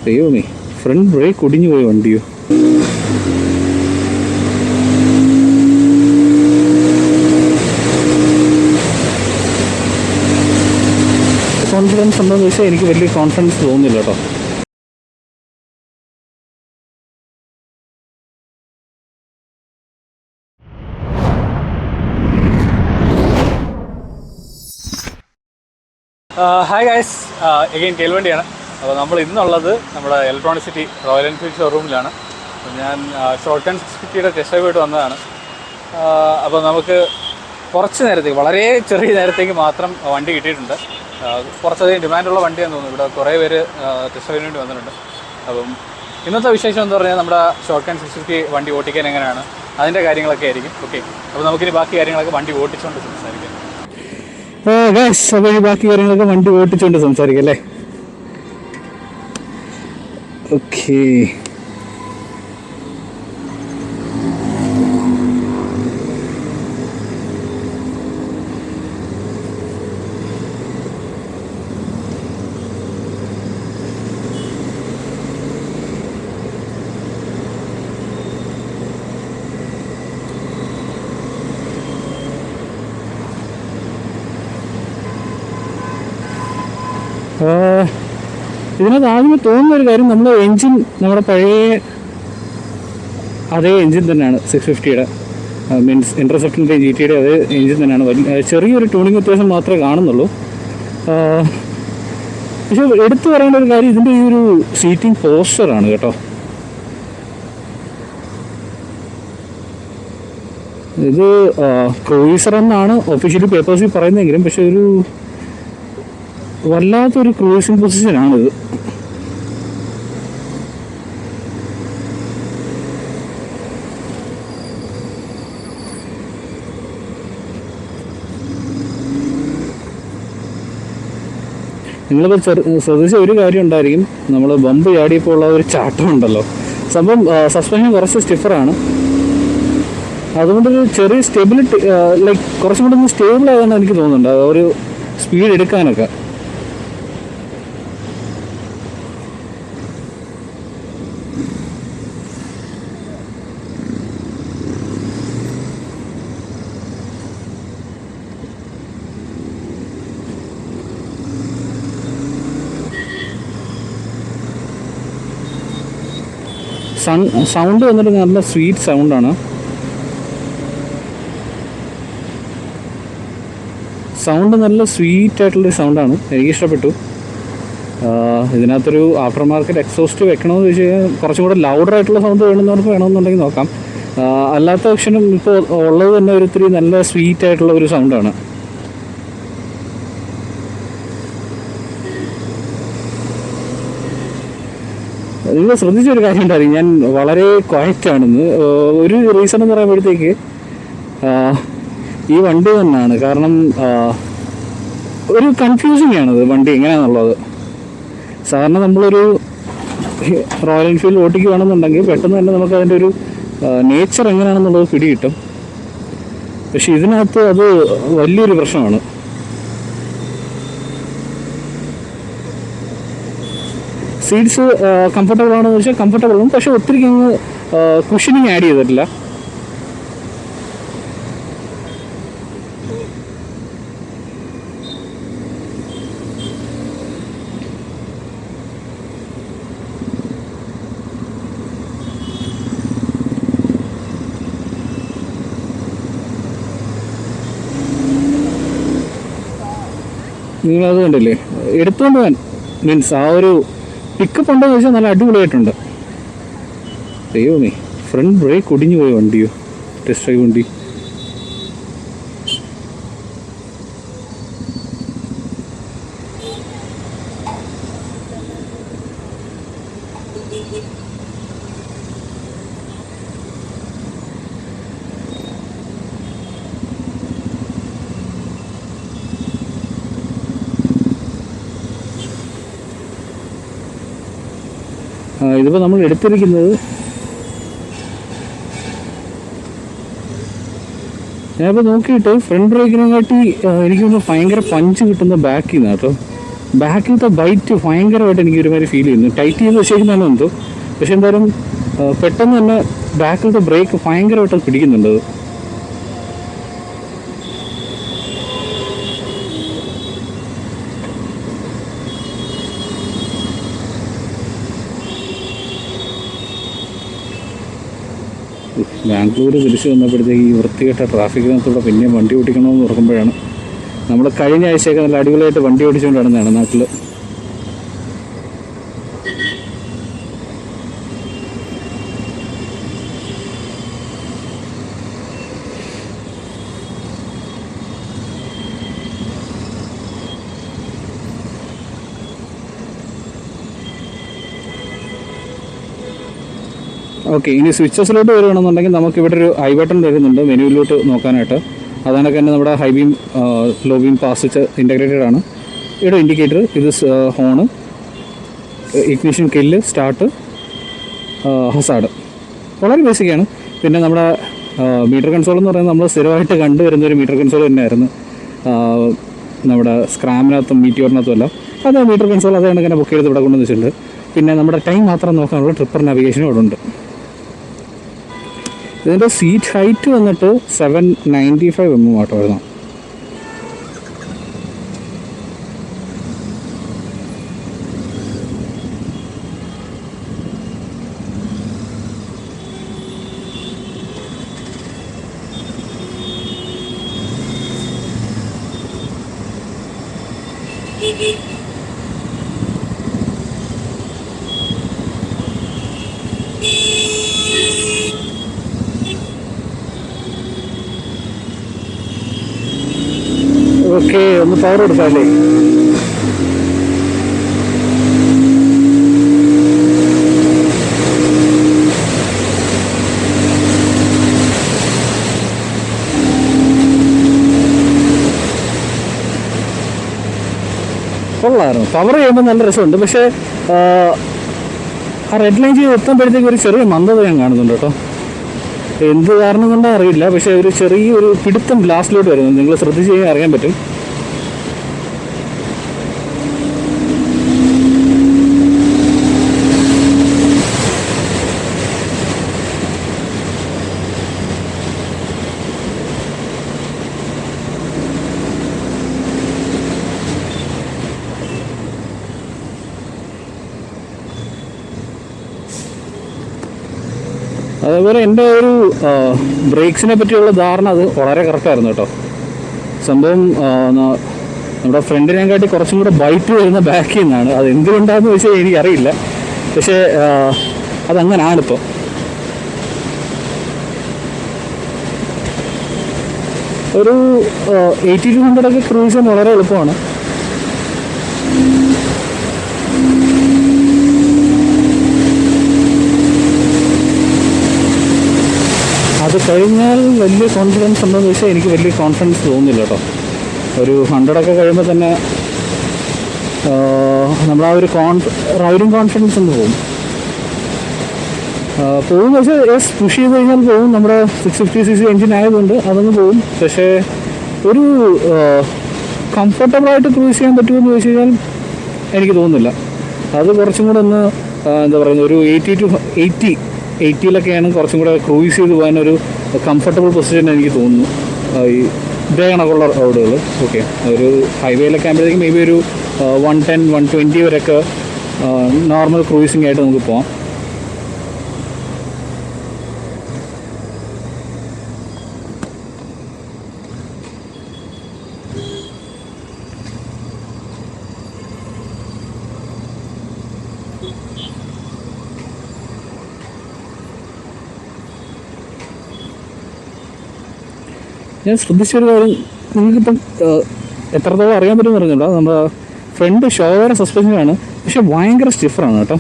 ദൈവമേ, front break ഒടിഞ്ഞു പോയ വണ്ടിയോ. കോൺഫിഡൻസ് ഉണ്ടോയെന്ന് ചോദിച്ചാൽ എനിക്ക് വലിയ കോൺഫിഡൻസ് തോന്നുന്നില്ല കേട്ടോ. ഹായ് ഗൈസ്, എഗെയിൻ കേൾവണ്ടിയാണ്. അപ്പോൾ നമ്മൾ ഇന്നുള്ളത് നമ്മുടെ ഇലക്ട്രോണിക് സിറ്റി റോയൽ എൻഫീൽഡ് ഷോറൂമിലാണ്. ഞാൻ ഷോർട്ട് ആൻഡ് 650യുടെ ടെസ്റ്റ് ഡ്രൈവ് ആയിട്ട് വന്നതാണ്. അപ്പോൾ നമുക്ക് കുറച്ച് നേരത്തേക്ക്, വളരെ ചെറിയ നേരത്തേക്ക് മാത്രം വണ്ടി കിട്ടിയിട്ടുണ്ട്. കുറച്ചധികം ഡിമാൻഡുള്ള വണ്ടിയാണെന്ന് തോന്നുന്നു. ഇവിടെ കുറേ പേര് ടെസ്റ്റ് ഡ്രൈവിന് വേണ്ടി വന്നിട്ടുണ്ട്. അപ്പം ഇന്നത്തെ വിശേഷം എന്ന് പറഞ്ഞാൽ നമ്മുടെ ഷോർട്ട് ആൻഡ് 650 വണ്ടി ഓടിക്കാൻ എങ്ങനെയാണ്, അതിൻ്റെ കാര്യങ്ങളൊക്കെ ആയിരിക്കും. ഓക്കെ, അപ്പോൾ നമുക്കിനി ബാക്കി കാര്യങ്ങളൊക്കെ വണ്ടി ഓടിച്ചുകൊണ്ട് സംസാരിക്കാം. അപ്പോൾ ബാക്കി കാര്യങ്ങളൊക്കെ വണ്ടി ഓടിച്ചുകൊണ്ട് സംസാരിക്കാം അല്ലേ. ഓക്കെ, ഇതിനകത്ത് ആദ്യമേ തോന്നുന്നൊരു കാര്യം, നമ്മുടെ എൻജിൻ നമ്മുടെ പഴയ അതേ എൻജിൻ തന്നെയാണ് 650യുടെ, മീൻസ് ഇൻ്റർസെപ്റ്ററിൻ്റെ GT-യുടെ അതേ എൻജിൻ തന്നെയാണ്. ചെറിയൊരു ട്യൂണിങ് വ്യത്യാസം മാത്രമേ കാണുന്നുള്ളൂ. പക്ഷെ എടുത്തു പറയേണ്ട ഒരു കാര്യം ഇതിൻ്റെ ഈ ഒരു സീറ്റിംഗ് പോസ്റ്ററാണ് കേട്ടോ. ഇത് ക്രൂയിസർ എന്നാണ് ഒഫീഷ്യലി പേപ്പേഴ്സിൽ പറയുന്നതെങ്കിലും, പക്ഷെ ഒരു വല്ലാത്തൊരു ക്രൂയിസിങ് പൊസിഷനാണിത്. നിങ്ങളിപ്പോൾ ശ്രദ്ധിച്ച ഒരു കാര്യം ഉണ്ടായിരിക്കും, നമ്മൾ ബമ്പ് ചാടിയപ്പോൾ ഉള്ള ഒരു ചാട്ടം ഉണ്ടല്ലോ. സംഭവം സസ്പെൻഷൻ കുറച്ച് സ്റ്റിഫറാണ്, അതുകൊണ്ടൊരു ചെറിയ സ്റ്റെബിലിറ്റി, ലൈക്ക് കുറച്ചും കൂടെ ഒന്ന് സ്റ്റേബിൾ ആയതെന്ന് എനിക്ക് തോന്നുന്നുണ്ട്, ഒരു സ്പീഡ് എടുക്കാനൊക്കെ. സൗണ്ട് വന്നിട്ട് നല്ല സ്വീറ്റ് സൗണ്ടാണ്. സൗണ്ട് നല്ല സ്വീറ്റ് ആയിട്ടുള്ളൊരു സൗണ്ടാണ്, എനിക്കിഷ്ടപ്പെട്ടു. ഇതിനകത്തൊരു ആഫ്റ്റർ മാർക്കറ്റ് എക്സോസ്റ്റ് വെക്കണമെന്ന് ചോദിച്ചു കഴിഞ്ഞാൽ കുറച്ചും കൂടെ ലൗഡറായിട്ടുള്ള സൗണ്ട് വേണമെന്നുണ്ടെങ്കിൽ നോക്കാം. അല്ലാത്ത ഓപ്ഷനും ഇപ്പോൾ ഉള്ളത് തന്നെ ഒരു ഇത്തിരി നല്ല സ്വീറ്റ് ആയിട്ടുള്ള ഒരു സൗണ്ടാണ്. നിങ്ങൾ ശ്രദ്ധിച്ചൊരു കാര്യം ഉണ്ടായിരിക്കും, ഞാൻ വളരെ ക്വയറ്റാണെന്ന്. ഒരു റീസൺ എന്ന് പറയുമ്പോഴത്തേക്ക് ഈ വണ്ടി തന്നെയാണ്. കാരണം ഒരു കൺഫ്യൂസിങ് ആണത് വണ്ടി എങ്ങനെയാണെന്നുള്ളത്. സാധാരണ നമ്മളൊരു റോയൽ എൻഫീൽഡ് ഓടിക്കുകയാണെന്നുണ്ടെങ്കിൽ പെട്ടെന്ന് തന്നെ നമുക്ക് അതിൻ്റെ ഒരു നേച്ചർ എങ്ങനെയാണെന്നുള്ളത് പിടികിട്ടും. പക്ഷെ ഇതിനകത്ത് അത് വലിയൊരു പ്രശ്നമാണ്. സീറ്റ്സ് കംഫർട്ടബിൾ ആണെന്ന് വെച്ചാൽ കംഫർട്ടബിളും, പക്ഷെ ഒത്തിരി അങ്ങ് കുഷനിങ് ആഡ് ചെയ്തിട്ടില്ല. നിങ്ങളത് കണ്ടില്ലേ, എടുത്തുകൊണ്ട് പോകാൻ മീൻസ് ആ ഒരു പിക്കപ്പ് ഉണ്ടോയെന്ന് വെച്ചാൽ നല്ല അടിപൊളിയായിട്ടുണ്ട്. ദൈവമേ, ഫ്രണ്ട് ബ്രേക്ക് ഒടിഞ്ഞു പോയ വണ്ടിയോ, ടെസ്റ്റ് ഡ്രൈവ് വണ്ടി. ഇതിപ്പോൾ നമ്മൾ എടുത്തിരിക്കുന്നത്, ഞാനിപ്പോൾ നോക്കിയിട്ട് ഫ്രണ്ട് ബ്രേക്കിനെ കാട്ടി എനിക്ക് ഭയങ്കര പഞ്ച് കിട്ടുന്ന ബാക്കിൽ നിന്നാണ് കേട്ടോ. ബാക്കിലത്തെ ബൈറ്റ് ഭയങ്കരമായിട്ട് എനിക്ക് ഒരുമാതിരി ഫീൽ ചെയ്യുന്നു. ടൈറ്റ് ചെയ്ത് വെച്ചേക്കുന്നതാണ് എന്തോ, പക്ഷെ എന്തായാലും പെട്ടെന്ന് തന്നെ ബാക്കിലത്തെ ബ്രേക്ക് ഭയങ്കരമായിട്ട് പിടിക്കുന്നുണ്ട്. ബാംഗ്ലൂർ തിരിച്ചു വന്നപ്പോഴത്തേക്ക് ഈ വൃത്തികെട്ട ട്രാഫിക്കിനകത്തൂടെ പിന്നെയും വണ്ടി ഓടിക്കണമെന്ന് ഓർക്കുമ്പോഴാണ് നമ്മൾ കഴിഞ്ഞ ആഴ്ചയൊക്കെ നല്ല അടിപൊളിയായിട്ട് വണ്ടി ഓടിച്ചുകൊണ്ട് നടന്നതാണ് നാട്ടിൽ. ഓക്കെ, ഇനി സ്വിച്ചസിലോട്ട് വരികയാണെന്നുണ്ടെങ്കിൽ നമുക്കിവിടെ ഒരു ഐ ബട്ടൺ വരുന്നുണ്ട് മെനുവിലോട്ട് നോക്കാനായിട്ട്. അതിനൊക്കെ തന്നെ നമ്മുടെ high beam, low beam, pass switch integrated ആണ്. ഇവിടെ ഇൻഡിക്കേറ്റർ, ഇത് horn, ignition, kill, start, hazard, വളരെ ബേസിക്കാണ്. പിന്നെ നമ്മുടെ മീറ്റർ കൺസോൾ എന്ന് പറയുന്നത് നമ്മൾ സ്ഥിരമായിട്ട് കണ്ടുവരുന്നൊരു മീറ്റർ കൺസോൾ തന്നെയായിരുന്നു നമ്മുടെ സ്ക്രാമിനകത്തും മീറ്റിയോറിനകത്തും എല്ലാം. അത് മീറ്റർ കൺസോൾ അതാണ് ഇങ്ങനെ ബുക്ക് ചെയ്ത് ഇവിടെ കൊണ്ടുവന്ന് വെച്ചിട്ടുണ്ട്. പിന്നെ നമ്മുടെ ടൈം മാത്രം നോക്കാനുള്ള ട്രിപ്പർ നാവിഗേഷനും ഇവിടെ ഉണ്ട്. ഇതിൻ്റെ സീറ്റ് ഹൈറ്റ് വന്നിട്ട് 795 mm ആട്ടോ വരുന്നു. ഓക്കെ, ഒന്ന് പവർ കൊടുക്കാമല്ലേ? കൊള്ളായിരുന്നു. പവർ ചെയ്യുമ്പോൾ നല്ല രസമുണ്ട്. പക്ഷേ ആ റെഡ് ലൈൻ ചെയ്ത് എത്തുമ്പോഴത്തേക്ക് ഒരു ചെറിയ മന്ദത ഞാൻ കാണുന്നുണ്ട് കേട്ടോ. എന്ത് കാരണം കൊണ്ടോ അറിയില്ല, പക്ഷേ ഒരു ചെറിയൊരു പിടുത്തം ഗ്ലാസ്സിലോട്ട് വരുന്നു. നിങ്ങൾ ശ്രദ്ധിച്ച് കഴിഞ്ഞാൽ അറിയാൻ പറ്റും. അതേപോലെ എൻ്റെ ഒരു ബ്രേക്സിനെ പറ്റിയുള്ള ധാരണ അത് വളരെ കറക്റ്റായിരുന്നു കേട്ടോ. സംഭവം നമ്മുടെ ഫ്രണ്ടിനെക്കാട്ടി കുറച്ചും കൂടെ ബൈറ്റ് വരുന്ന ബാക്കിൽ നിന്നാണ്. അത് എന്തുകൊണ്ടാണെന്ന് ചോദിച്ചാൽ എനിക്കറിയില്ല, പക്ഷേ അതങ്ങനാണിപ്പോൾ. ഒരു 80-200 ക്രൂസ് ചെയ്യാൻ വളരെ എളുപ്പമാണ്. അത് കഴിഞ്ഞാൽ വലിയ കോൺഫിഡൻസ് ഉണ്ടോയെന്ന് ചോദിച്ചാൽ എനിക്ക് വലിയ കോൺഫിഡൻസ് തോന്നുന്നില്ല കേട്ടോ. ഒരു 100 കഴിയുമ്പോൾ തന്നെ നമ്മളാ ഒരു റൈഡിങ് കോൺഫിഡൻസ് ഒന്ന് പോകും. പോകുമെന്ന് വെച്ചാൽ പുഷ് ചെയ്ത് കഴിഞ്ഞാൽ പോകും. നമ്മുടെ 650cc എഞ്ചിൻ ആയതുകൊണ്ട് അതങ്ങ് പോകും. പക്ഷേ ഒരു കംഫർട്ടബിളായിട്ട് ക്രൂസ് ചെയ്യാൻ പറ്റുമെന്ന് ചോദിച്ചു കഴിഞ്ഞാൽ എനിക്ക് തോന്നുന്നില്ല. അത് കുറച്ചും കൂടെ ഒന്ന് എന്താ പറയുന്നത്, ഒരു 80-80ലൊക്കെയാണ് കുറച്ചും കൂടെ ക്രൂസ് ചെയ്ത് പോകാനൊരു കംഫർട്ടബിൾ പൊസിഷൻ എനിക്ക് തോന്നുന്നു ഈ ഇതേ കണക്കുള്ള റോഡുകൾ. ഓക്കെ, ഒരു ഹൈവേയിലൊക്കെ ആകുമ്പോഴത്തേക്കും മേ ബി ഒരു 110-120 വരെയൊക്കെ നോർമൽ ക്രൂസിംഗ് ആയിട്ട് നമുക്ക് പോകാം. ഞാൻ ശ്രദ്ധിച്ചൊരു കാര്യം, നിങ്ങൾക്കിപ്പം എത്രത്തോളം അറിയാൻ പറ്റുമെന്ന് പറഞ്ഞിട്ടുണ്ടോ, നമ്മുടെ ഫ്രണ്ട് ഷോവേറെ സസ്പെൻഷനാണ്, പക്ഷെ ഭയങ്കര സ്റ്റിഫറാണ് കേട്ടോ.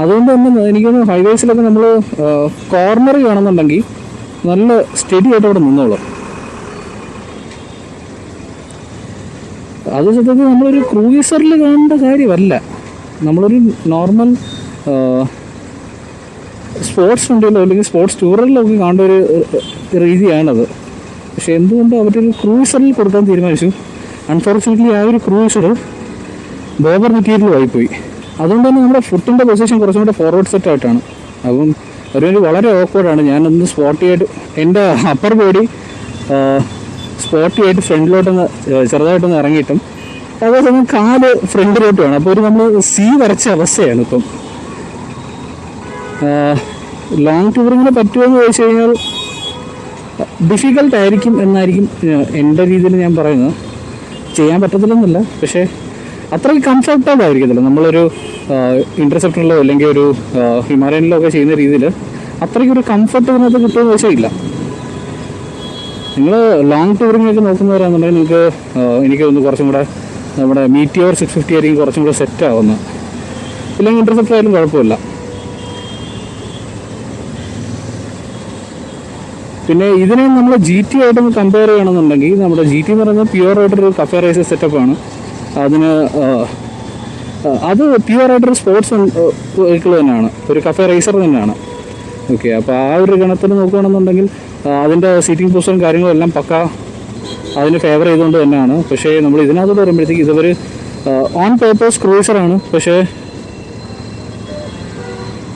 അതുകൊണ്ട് തന്നെ എനിക്കൊന്ന് ഹൈവേസിലൊക്കെ നമ്മൾ കോർണർ കാണുന്നുണ്ടെങ്കിൽ നല്ല സ്റ്റഡി ആയിട്ട് അവിടെ നിന്നോളൂ. അത് സത്യത്തിൽ നമ്മളൊരു ക്രൂയിസറിൽ കാണേണ്ട കാര്യമല്ല, നമ്മളൊരു നോർമൽ സ്പോർട്സ് വണ്ടിയിലോ അല്ലെങ്കിൽ സ്പോർട്സ് ടൂറിലോ ഒക്കെ കാണേണ്ട ഒരു രീതിയാണത്. പക്ഷെ എന്തുകൊണ്ടോ അവരൊരു ക്രൂയിസറിൽ കൊടുക്കാൻ തീരുമാനിച്ചു. അൺഫോർച്ചുനേറ്റ്ലി ആ ഒരു ക്രൂസർ ബോബർ മെറ്റീരിയലുമായിപ്പോയി. അതുകൊണ്ട് തന്നെ നമ്മുടെ ഫുട്ടിൻ്റെ പൊസിഷൻ കുറച്ചും കൂടെ ഫോർവേഡ് സെറ്റ് ആയിട്ടാണ്. അപ്പം ഒരു വളരെ ഓക്വേർഡാണ്. ഞാനൊന്ന് സ്പോട്ടിയായിട്ട് എൻ്റെ അപ്പർ ബോഡി സ്പോട്ടിയായിട്ട് ഫ്രണ്ടിലോട്ടൊന്ന് ചെറുതായിട്ടൊന്ന് ഇറങ്ങിയിട്ടും അതേസമയം കാല് ഫ്രണ്ടിലോട്ട് വേണം. അപ്പോൾ ഒരു നമ്മൾ സി വരച്ച അവസ്ഥയാണ് ഇപ്പം. ലോങ് ടൂറിങ്ങിന് പറ്റുമെന്ന് ചോദിച്ചു കഴിഞ്ഞാൽ ഡിഫിക്കൽട്ട് ആയിരിക്കും എന്നായിരിക്കും എൻ്റെ രീതിയിൽ ഞാൻ പറയുന്നത്. ചെയ്യാൻ പറ്റത്തില്ലെന്നല്ല, പക്ഷേ അത്രയ്ക്ക് കംഫർട്ടബിൾ ആയിരിക്കത്തില്ല. നമ്മളൊരു ഇൻ്റർസെപ്റ്ററിലോ അല്ലെങ്കിൽ ഒരു ഹിമാലയനിലോ ഒക്കെ ചെയ്യുന്ന രീതിയിൽ അത്രയ്ക്കൊരു കംഫർട്ട് ഇതിനകത്ത് കിട്ടുമെന്ന് വെച്ചാൽ ഇല്ല. നിങ്ങൾ ലോങ് ടൂറിങ്ങൊക്കെ നോക്കുന്നവരാണെന്നുണ്ടെങ്കിൽ നിങ്ങൾക്ക് എനിക്ക് തോന്നുന്നു കുറച്ചും കൂടെ നമ്മുടെ മീറ്റിയോർ 650 ആയിരിക്കും കുറച്ചും കൂടെ സെറ്റ് ആവുന്നത്. ഇല്ലെങ്കിൽ ഇൻ്റർസെപ്റ്റർ ആയാലും കുഴപ്പമില്ല. പിന്നെ ഇതിനെ നമ്മൾ GT ആയിട്ടൊന്ന് കമ്പയർ ചെയ്യണമെന്നുണ്ടെങ്കിൽ നമ്മുടെ GT എന്ന് പറയുന്നത് പ്യുവറായിട്ടൊരു കഫേ റേസർ സെറ്റപ്പാണ്. അതിന് അത് പ്യുവറായിട്ടൊരു സ്പോർട്സ് വെഹിക്കിൾ തന്നെയാണ്, ഒരു കഫേ റേസർ തന്നെയാണ്. ഓക്കെ, അപ്പോൾ ആ ഒരു ഗണത്തിൽ നോക്കുകയാണെന്നുണ്ടെങ്കിൽ അതിൻ്റെ സീറ്റിംഗ് പൊസിഷനും കാര്യങ്ങളും എല്ലാം പക്ക അതിന് ഫേവർ ചെയ്തുകൊണ്ട് തന്നെയാണ്. പക്ഷേ നമ്മൾ ഇതിനകത്തോട്ട് വരുമ്പോഴത്തേക്ക് ഇതൊരു ഓൺ പേപ്പേഴ്സ് ക്രൂസറാണ്. പക്ഷേ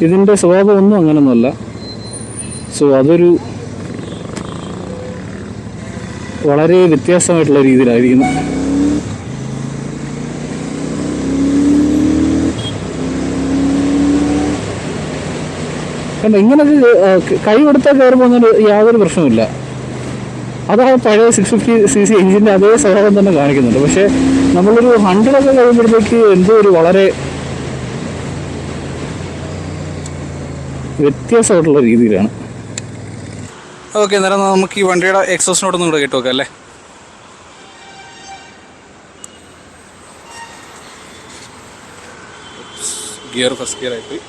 ഇതിൻ്റെ സ്വഭാവം ഒന്നും അങ്ങനെയൊന്നുമല്ല. സോ അതൊരു വളരെ വ്യത്യാസമായിട്ടുള്ള രീതിയിലായിരിക്കുന്നു. കണ്ട ഇങ്ങനൊക്കെ കൈ കൊടുത്താൽ കയറി പോകുന്നതിന് യാതൊരു പ്രശ്നമില്ല. അത് ആ പഴയ 650cc എഞ്ചിൻ്റെ അതേ സ്വഭാവം തന്നെ കാണിക്കുന്നുണ്ട്. പക്ഷേ നമ്മളൊരു 100 ഒക്കെ കഴിയുമ്പോഴത്തേക്ക് എന്തോ ഒരു വളരെ വ്യത്യാസമായിട്ടുള്ള രീതിയിലാണ്. ഓക്കെ, അന്നേരം നമുക്ക് ഈ വണ്ടിയുടെ എക്സോസിനോടൊന്നും കൂടെ കേട്ട് നോക്കാം അല്ലേ. ഗിയർ ഫസ്റ്റ് ഗിയർ ആയിപ്പോയി.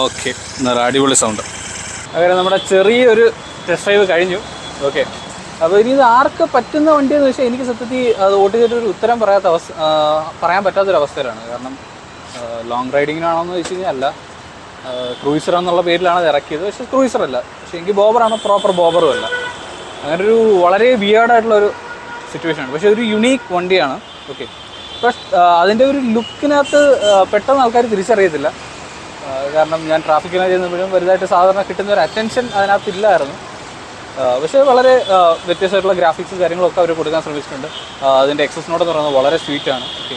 ഓക്കെ, നല്ല അടിപൊളി സൗണ്ട്. അങ്ങനെ നമ്മുടെ ചെറിയൊരു ടെസ്റ്റ് ഡ്രൈവ് കഴിഞ്ഞു. ഓക്കെ, അപ്പോൾ ഇനി ഇത് ആർക്ക് പറ്റുന്ന വണ്ടിയെന്ന് വെച്ചാൽ എനിക്ക് സത്യത്തിൽ അത് ഓട്ടിച്ചിട്ടൊരു ഉത്തരം പറയാൻ പറ്റാത്തൊരവസ്ഥയിലാണ്. കാരണം ലോങ് റൈഡിങ്ങിനാണോന്ന് ചോദിച്ചു കഴിഞ്ഞാൽ അല്ല, ക്രൂയിസർ എന്നുള്ള പേരിലാണ് അത് ഇറക്കിയത്. പക്ഷേ ക്രൂയിസർ അല്ല, പക്ഷേ എനിക്ക് ബോബറാണ്, പ്രോപ്പർ ബോബറും അല്ല. അങ്ങനെ ഒരു വളരെ വിയേർഡായിട്ടുള്ളൊരു സിറ്റുവേഷനാണ്. പക്ഷേ ഒരു യുണീക്ക് വണ്ടിയാണ്. ഓക്കെ, പക്ഷേ അതിൻ്റെ ഒരു ലുക്കിനകത്ത് പെട്ടെന്ന് ആൾക്കാർ തിരിച്ചറിയത്തില്ല. കാരണം ഞാൻ ട്രാഫിക്കിനെ ചെയ്യുമ്പോഴും വലുതായിട്ട് സാധാരണ കിട്ടുന്ന ഒരു അറ്റൻഷൻ അതിനകത്തില്ലായിരുന്നു. പക്ഷേ വളരെ വ്യത്യസ്തമായിട്ടുള്ള ഗ്രാഫിക്സ് കാര്യങ്ങളൊക്കെ അവർ കൊടുക്കാൻ ശ്രമിച്ചിട്ടുണ്ട്. അതിൻ്റെ എക്സസ് നോട്ട് എന്ന് പറയുന്നത് വളരെ സ്വീറ്റാണ്. ഓക്കെ,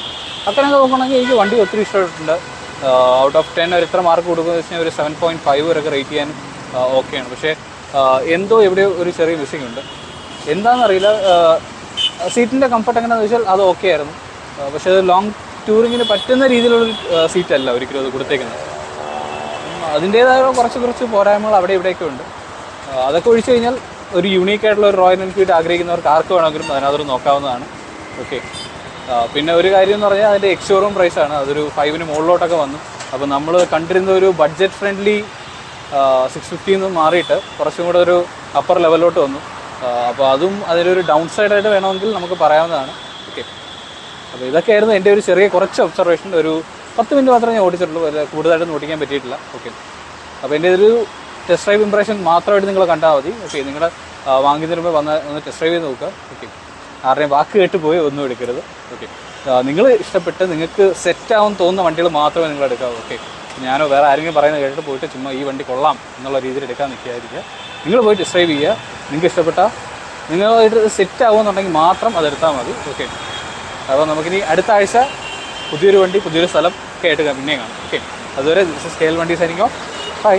അങ്ങനെയൊക്കെ നോക്കുകയാണെങ്കിൽ എനിക്ക് വണ്ടി ഒത്തിരി ഇഷ്ടപ്പെട്ടിട്ടുണ്ട്. ഔട്ട് ഓഫ് 10 ഒരു എത്ര മാർക്ക് കൊടുക്കുന്നത് വെച്ച് കഴിഞ്ഞാൽ ഒരു 7.5 വരെയൊക്കെ റേറ്റ് ചെയ്യാൻ ഓക്കെയാണ്. പക്ഷേ എന്തോ എവിടെയോ ഒരു ചെറിയ മിസ്സിംഗ് ഉണ്ട്. എന്താണെന്നറിയില്ല. സീറ്റിൻ്റെ കംഫർട്ട് എങ്ങനെയാണെന്ന് വെച്ചാൽ അത് ഓക്കെ ആയിരുന്നു. പക്ഷേ അത് ലോങ് ടൂറിങ്ങിന് പറ്റുന്ന രീതിയിലുള്ളൊരു സീറ്റല്ല ഒരിക്കലും അത് കൊടുത്തേക്കുന്നത്. അതിൻ്റേതായ കുറച്ച് പോരായ്മകൾ അവിടെ ഇവിടെയൊക്കെ ഉണ്ട്. അതൊക്കെ ഒഴിച്ചു കഴിഞ്ഞാൽ ഒരു യൂണീക്കായിട്ടുള്ള ഒരു റോയൽ എൻഫീൽഡ് ആഗ്രഹിക്കുന്നവർക്ക് ആർക്ക് വേണമെങ്കിലും അതിനകത്ത് നോക്കാവുന്നതാണ്. ഓക്കെ, പിന്നെ ഒരു കാര്യം എന്ന് പറഞ്ഞാൽ അതിൻ്റെ എക്സ്-ഷോറൂം പ്രൈസാണ്. അതൊരു 5-ന് മുകളിലോട്ടൊക്കെ വന്നു. അപ്പോൾ നമ്മൾ കണ്ടിരുന്ന ഒരു ബഡ്ജറ്റ് ഫ്രണ്ട്ലി 650 മാറിയിട്ട് കുറച്ചും കൂടെ ഒരു അപ്പർ ലെവലിലോട്ട് വന്നു. അപ്പോൾ അതും അതിലൊരു ഡൗൺ സൈഡായിട്ട് വേണമെങ്കിൽ നമുക്ക് പറയാവുന്നതാണ്. ഓക്കെ, അപ്പോൾ ഇതൊക്കെയായിരുന്നു എൻ്റെ ഒരു ചെറിയ കുറച്ച് ഒബ്സർവേഷൻ. ഒരു 10 മിനിറ്റ് മാത്രമേ ഞാൻ ഓടിച്ചിട്ടുള്ളൂ, കൂടുതലായിട്ടൊന്നും ഓടിക്കാൻ പറ്റിയിട്ടില്ല. ഓക്കെ, അപ്പോൾ എൻ്റെ ഇതൊരു ടെസ്റ്റ് ഡ്രൈവ് ഇംപ്രഷൻ മാത്രമായിട്ട് നിങ്ങൾ കണ്ടാൽ മതി. ഓക്കെ, നിങ്ങൾ വാങ്ങുന്നതിന് മുമ്പ് ഒന്ന് ടെസ്റ്റ് ഡ്രൈവ് ചെയ്ത് നോക്കുക. ഓക്കെ, ആരുടെയും വാക്ക് കേട്ട് പോയി ഒന്നും എടുക്കരുത്. ഓക്കെ, നിങ്ങൾ ഇഷ്ടപ്പെട്ട് നിങ്ങൾക്ക് സെറ്റാവും തോന്നുന്ന വണ്ടികൾ മാത്രമേ നിങ്ങൾ എടുക്കാവൂ. ഓക്കെ, ഞാനോ വേറെ ആരെങ്കിലും പറയുന്നത് കേട്ടിട്ട് പോയിട്ട് ചുമ്മാ ഈ വണ്ടി കൊള്ളാം എന്നുള്ള രീതിയിൽ എടുക്കാൻ നിൽക്കാതിരിക്കുക. നിങ്ങൾ പോയി ടെസ്റ്റ് ഡ്രൈവ് ചെയ്യുക. നിങ്ങൾക്ക് ഇഷ്ടപ്പെട്ടാൽ നിങ്ങളായിട്ട് സെറ്റ് ആവുമെന്നുണ്ടെങ്കിൽ മാത്രം അതെടുത്താൽ മതി. ഓക്കെ, അപ്പോൾ നമുക്കിനി അടുത്ത ആഴ്ച പുതിയൊരു വണ്ടി പുതിയൊരു സ്ഥലം ഒക്കെ ആയിട്ട് പിന്നെ കാണാം. ഓക്കെ, അതുവരെ ദിസ് ഇസ് KL വണ്ടി സൈനിങ് ഓഫ്. ബൈ.